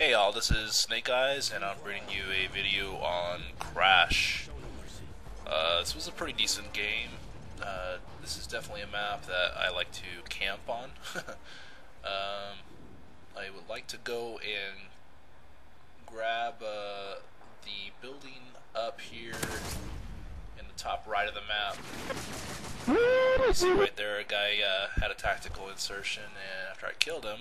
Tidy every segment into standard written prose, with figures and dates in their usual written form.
Hey all, this is Snake Eyes, and I'm bringing you a video on Crash. This was a pretty decent game. This is definitely a map that I like to camp on. I would like to go and grab the building up here in the top right of the map. You see right there, a guy had a tactical insertion, and after I killed him,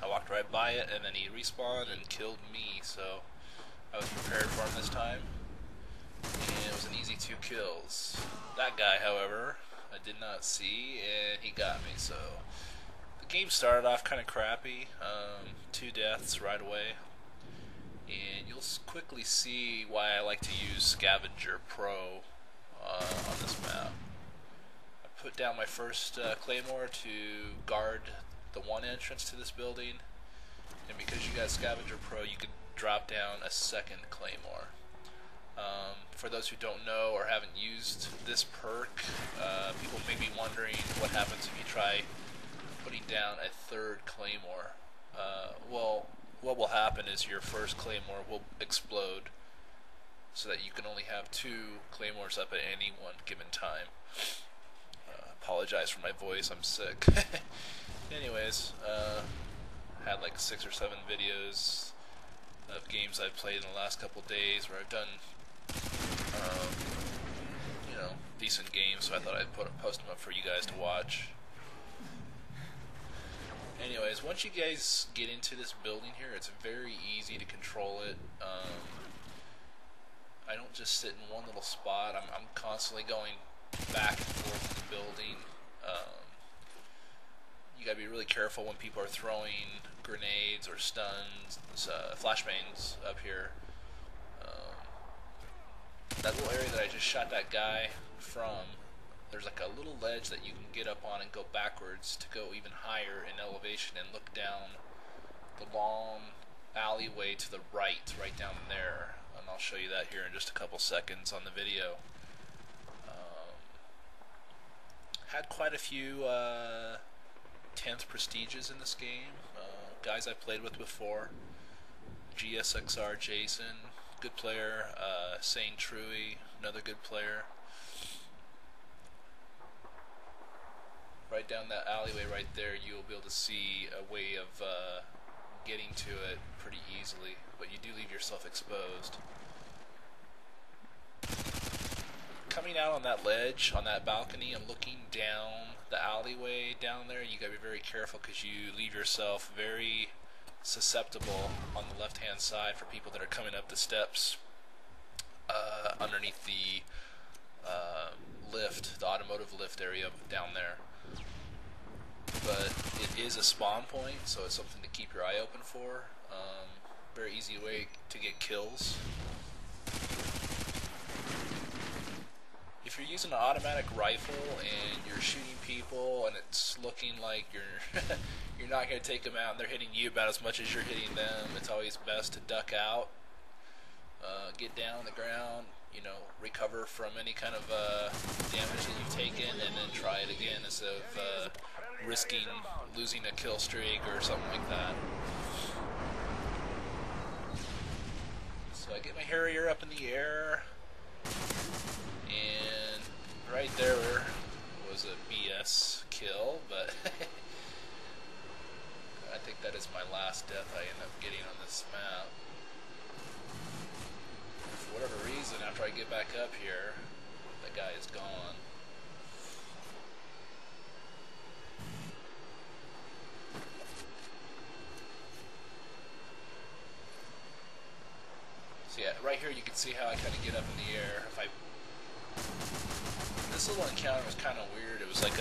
I walked right by it, and then he respawned and killed me, so I was prepared for him this time, and it was an easy 2 kills. That guy, however, I did not see, and he got me, so the game started off kind of crappy, 2 deaths right away, and you'll quickly see why I like to use Scavenger Pro on this map. Put down my first claymore to guard the one entrance to this building, and because you got Scavenger Pro, you can drop down a second claymore. For those who don't know or haven't used this perk, people may be wondering what happens if you try putting down a third claymore. Well, what will happen is your first claymore will explode, so that you can only have 2 claymores up at any one given time. Apologize for my voice, I'm sick. Anyways, had like 6 or 7 videos of games I've played in the last couple days where I've done, decent games, so I thought I'd post them up for you guys to watch. Anyways, once you guys get into this building here, it's very easy to control it. I don't just sit in one little spot. I'm constantly going back and forth in the building. You gotta be really careful when people are throwing grenades or stuns, flashbangs up here. That little area that I just shot that guy from, there's like a little ledge that you can get up on and go backwards to go even higher in elevation and look down the long alleyway to the right down there. And I'll show you that here in just a couple seconds on the video. Had quite a few 10th prestiges in this game. Guys I played with before. GSXR Jason, good player. Sane Truey, another good player. Right down that alleyway right there, you'll be able to see a way of getting to it pretty easily, but you do leave yourself exposed. Coming out on that ledge, on that balcony, and looking down the alleyway down there, you gotta be very careful because you leave yourself very susceptible on the left hand side for people that are coming up the steps underneath the lift, the automotive lift area down there. But it is a spawn point, so it's something to keep your eye open for. Very easy way to get kills. If you're using an automatic rifle and you're shooting people and it's looking like you're not going to take them out and they're hitting you about as much as you're hitting them, it's always best to duck out, get down on the ground, recover from any kind of damage that you've taken, and then try it again instead of risking losing a kill streak or something like that. So I get my Harrier up in the air, and right there was a BS kill, but I think that is my last death I end up getting on this map. For whatever reason, after I get back up here, the guy is gone. So yeah, right here you can see how I kind of get up in the air. This little encounter was kind of weird. It was like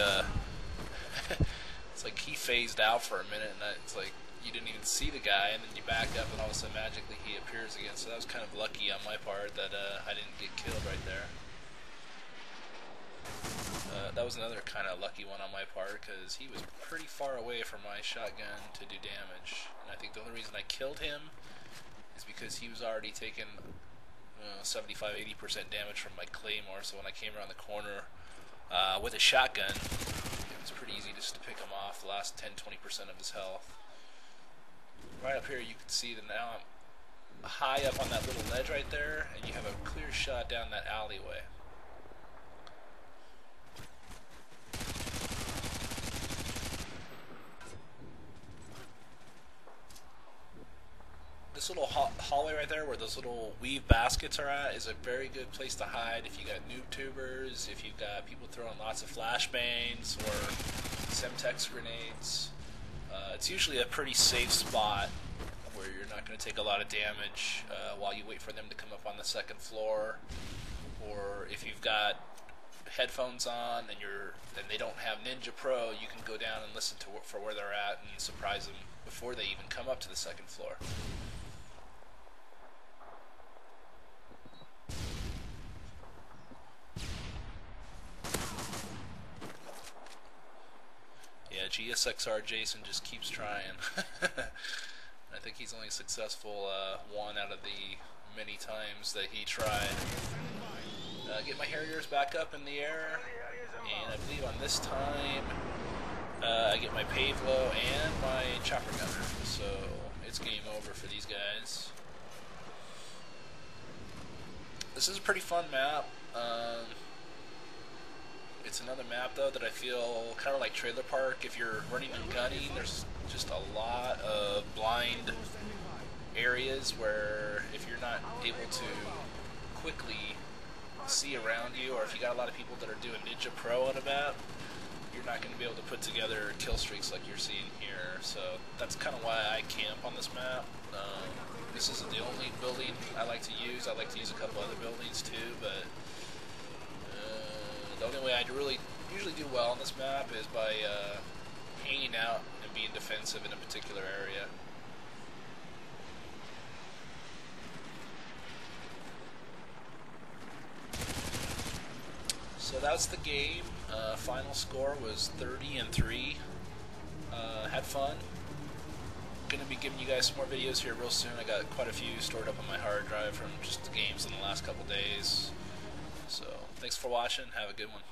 it's like he phased out for a minute, and it's like you didn't even see the guy, and then you back up, and all of a sudden magically he appears again. So that was kind of lucky on my part that I didn't get killed right there. That was another kind of lucky one on my part, because he was pretty far away from my shotgun to do damage. And I think the only reason I killed him is because he was already taking 75-80% damage from my claymore, so when I came around the corner with a shotgun, it was pretty easy just to pick him off, the last 10-20% of his health. Right up here, you can see that now I'm high up on that little ledge right there, and you have a clear shot down that alleyway. This little hallway right there where those little weave baskets are at is a very good place to hide if you got noob-tubers, if you've got people throwing lots of flashbangs or Semtex grenades. It's usually a pretty safe spot where you're not going to take a lot of damage while you wait for them to come up on the second floor. Or if you've got headphones on and they don't have Ninja Pro, you can go down and listen for where they're at and surprise them before they even come up to the second floor. Yeah, GSXR Jason just keeps trying. I think he's only successful one out of the many times that he tried. Get my Harriers back up in the air, and I believe on this time I get my Pavlo and my Chopper Gunner, so it's game over for these guys. This is a pretty fun map. It's another map though that I feel kind of like Trailer Park. If you're running and gunning, there's just a lot of blind areas where if you're not able to quickly see around you, or if you got a lot of people that are doing Ninja Pro on a map, you're not going to be able to put together kill streaks like you're seeing here. So that's kind of why I camp on this map. This isn't the only building I like to use. I like to use a couple other buildings too, but the only way I really usually do well on this map is by hanging out and being defensive in a particular area. So that's the game. Final score was 30-3. Had fun. Gonna be giving you guys some more videos here real soon. I got quite a few stored up on my hard drive from just the games in the last couple days. So thanks for watching. Have a good one.